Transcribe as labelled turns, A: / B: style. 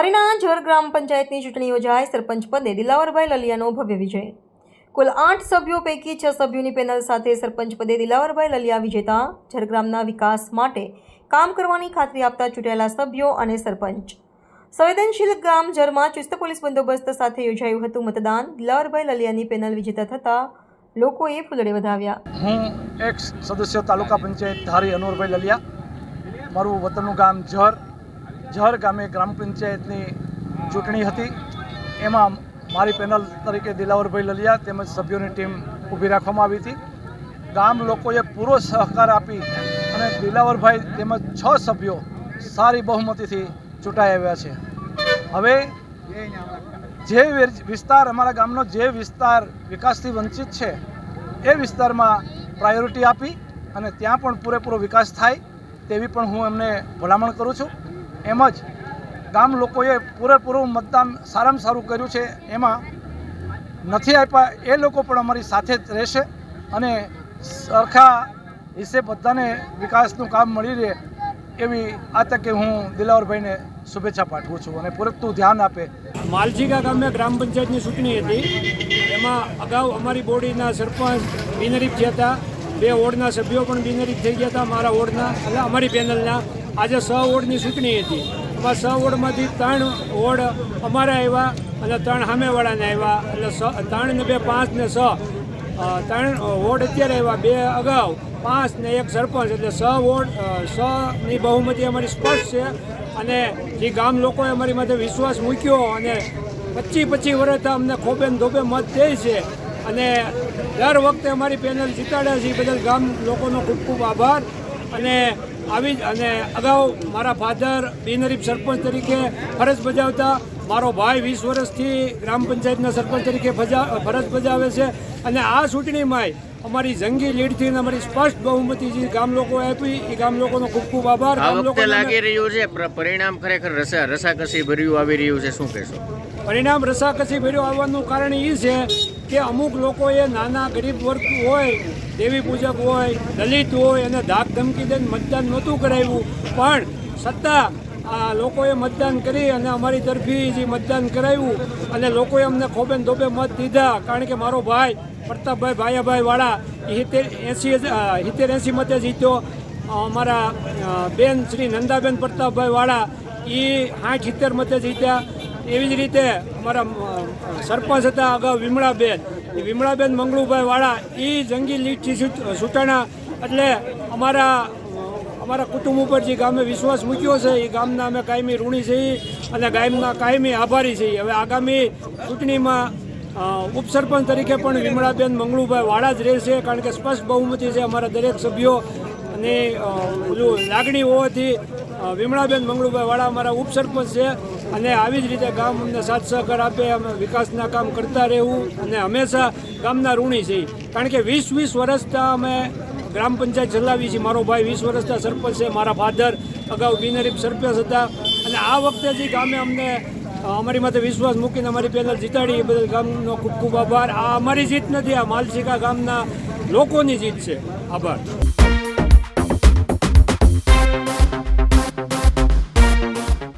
A: ધારીના ઝર ગ્રામ પંચાયતની ચૂંટણી યોજાઈ. સરપંચ પદે દિલાવરભાઈ લલિયાનો ભવ્ય વિજય. કુલ 8 સભ્યો પૈકી 6 સભ્યોની પેનલ સાથે સરપંચ પદે દિલાવરભાઈ લલિયા વિજેતા. ઝર ગ્રામના વિકાસ માટે કામ કરવાની ખાતરી આપતા ચૂંટાયેલા સભ્યો અને સરપંચ. સંવેદનશીલ ગામ ઝરમાં ચુસ્ત પોલીસ બંદોબસ્ત સાથે યોજાયું હતું મતદાન. દિલાવરભાઈ લલિયાની પેનલ વિજેતા થતા લોકોએ ફૂલડે વધાવ્યા.
B: હું એક સદસ્ય તાલુકા પંચાયત ધારી અનવરભાઈ લલિયા. મારું વતનનું ગામ ઝર ગામે ગ્રામ પંચાયતની ચૂંટણી હતી. એમાં મારી પેનલ તરીકે દિલાવરભાઈ લલિયા તેમજ સભ્યોની ટીમ ઊભી રાખવામાં આવી હતી. ગામ લોકોએ પૂરો સહકાર આપી અને દિલાવરભાઈ તેમજ 6 સભ્યો સારી બહુમતીથી ચૂંટાઈ આવ્યા છે. હવે જે વિસ્તાર અમારા ગામનો જે વિસ્તાર વિકાસથી વંચિત છે એ વિસ્તારમાં પ્રાયોરિટી આપી અને ત્યાં પણ પૂરેપૂરો વિકાસ થાય તેવી પણ હું એમને ભલામણ કરું છું. એમ જ ગામ લોકોએ પૂરેપૂરું મતદાન સારામાં સારું કર્યું છે. એમાં નથી આપ્યા એ લોકો પણ અમારી સાથે જ રહેશે અને સરખા હિસ્સે બધાને વિકાસનું કામ મળી રહે એવી આ તકે હું દિલાવરભાઈને શુભેચ્છા પાઠવું છું અને પૂરતું ધ્યાન આપે.
C: માલજીગા ગામે ગ્રામ પંચાયતની ચૂંટણી હતી. એમાં અગાઉ અમારી બોડીના સરપંચ બિનહરીફ થયા હતા. 2 વોર્ડના સભ્યો પણ બિનહરીફ થઈ ગયા હતા અમારા વોર્ડના એટલે અમારી પેનલના. આજે 6 વોર્ડની ચૂંટણી હતી. એમાં 6 વોર્ડમાંથી 3 વોર્ડ અમારા આવ્યા અને 3 સામેવાળાને આવ્યા. એટલે 3 ને 2 5 ને 6 3 વોર્ડ અત્યારે આવ્યા, 2 અગાઉ, 5 ને 1 સરપંચ એટલે 6 વોર્ડ 6ની બહુમતી અમારી સ્પષ્ટ છે. અને જે ગામ લોકોએ અમારી માથે વિશ્વાસ મૂક્યો અને 25 વર્ષથી અમને ખોબે ધોબે મત દે છે અને દર વખતે અમારી પેનલ જીતાડ્યા છે. એ બદલ ગામ લોકોનો ખૂબ ખૂબ આભાર. અને આવી અને અગાઉ મારા ફાધર બિનહરીફ સરપંચ તરીકે ફરજ બજાવતા, મારો ભાઈ 20 વર્ષથી ગ્રામ પંચાયતના સરપંચ તરીકે ફરજ બજાવે છે. અને આ ચૂંટણીમાં અમારી જંગી લીડથી અમારી સ્પષ્ટ બહુમતી જે ગામ લોકોએ આપી એ ગામ લોકોનો ખૂબ ખૂબ આભાર.
D: આ વખતે લાગી રહ્યું છે પરિણામ ખરેખર રસાકસી ભર્યું આવી રહ્યું છે, શું કહેશો?
C: પરિણામ રસાકસી ભર્યું આવવાનું કારણ એ છે કે અમુક લોકોએ નાના ગરીબ વર્ગ હોય, દેવી પૂજક હોય, દલિત હોય અને ધાક ધમકી દઈને મતદાન નહોતું કરાવ્યું. પણ છતાં આ લોકોએ મતદાન કરી અને અમારી તરફી જે મતદાન કરાવ્યું અને લોકોએ અમને ખોબે ધોબે મત દીધા. કારણ કે મારો ભાઈ પ્રતાપભાઈ ભાયાભાઈ વાળા 70-80 મતે જીત્યો. અમારા બેન શ્રી નંદાબેન પ્રતાપભાઈ વાળા એ 60-70 મતે જીત્યા. એવી જ રીતે અમારા સરપંચ હતા અગાઉ વિમળાબેન મંગળુભાઈ વાળા એ જંગી લીડથી ચૂંટાણા. એટલે અમારા કુટુંબ ઉપર જે ગામે વિશ્વાસ મૂક્યો છે એ ગામના અમે કાયમી ઋણી છીએ અને ગામના કાયમી આભારી છીએ. હવે આગામી ચૂંટણીમાં ઉપસરપંચ તરીકે પણ વિમળાબેન મંગળુભાઈ વાળા જ રહેશે. કારણ કે સ્પષ્ટ બહુમતી છે અમારા દરેક સભ્યો અને લાગણી હોવાથી વિમળાબેન મંગળુભાઈ વાળા અમારા ઉપસરપંચ છે. અને આવી જ રીતે ગામ અમને સાથ સહકાર આપે, અમે વિકાસના કામ કરતા રહેવું અને હંમેશા ગામના ઋણી છીએ. કારણ કે 20 વર્ષથી અમે ગ્રામ પંચાયત ચલાવી છે. મારો ભાઈ 20 વર્ષના સરપંચ છે, મારા ફાધર અગાઉ બિનહરીફ સરપંચ હતા. અને આ વખતે જે ગામે અમને અમારી માથે વિશ્વાસ મૂકીને અમારી પેનલ જીતાડી એ બદલ ગામનો ખૂબ ખૂબ આભાર. આ અમારી જીત નથી, આ માલજીગા ગામના લોકોની જીત છે. આભાર.